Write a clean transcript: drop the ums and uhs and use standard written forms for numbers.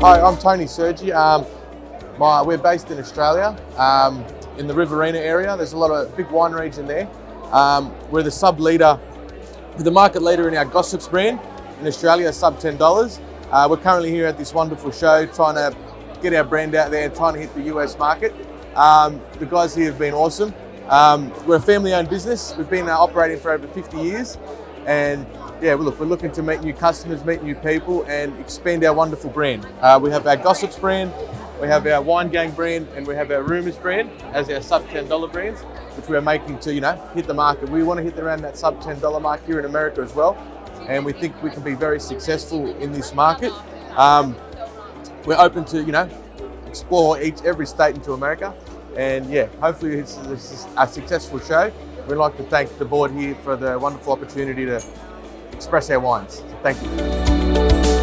Hi, I'm Tony Sergi. We're based in Australia, in the Riverina area. There's a lot of big wine region there. We're the market leader in our Gossips brand in Australia, sub $10. We're currently here at this wonderful show trying to get our brand out there and trying to hit the US market. The guys here have been awesome. We're a family-owned business. We've been operating for over 50 years. And yeah, we're looking to meet new customers, meet new people, and expand our wonderful brand. We have our Gossips brand, we have our Wine Gang brand, and we have our Rumours brand as our sub $10 brands, which we're making to hit the market. We want to hit around that sub $10 mark here in America as well, and we think we can be very successful in this market. We're open to explore every state into America, and yeah, hopefully this is a successful show. We'd like to thank the board here for the wonderful opportunity to express our wines. So thank you.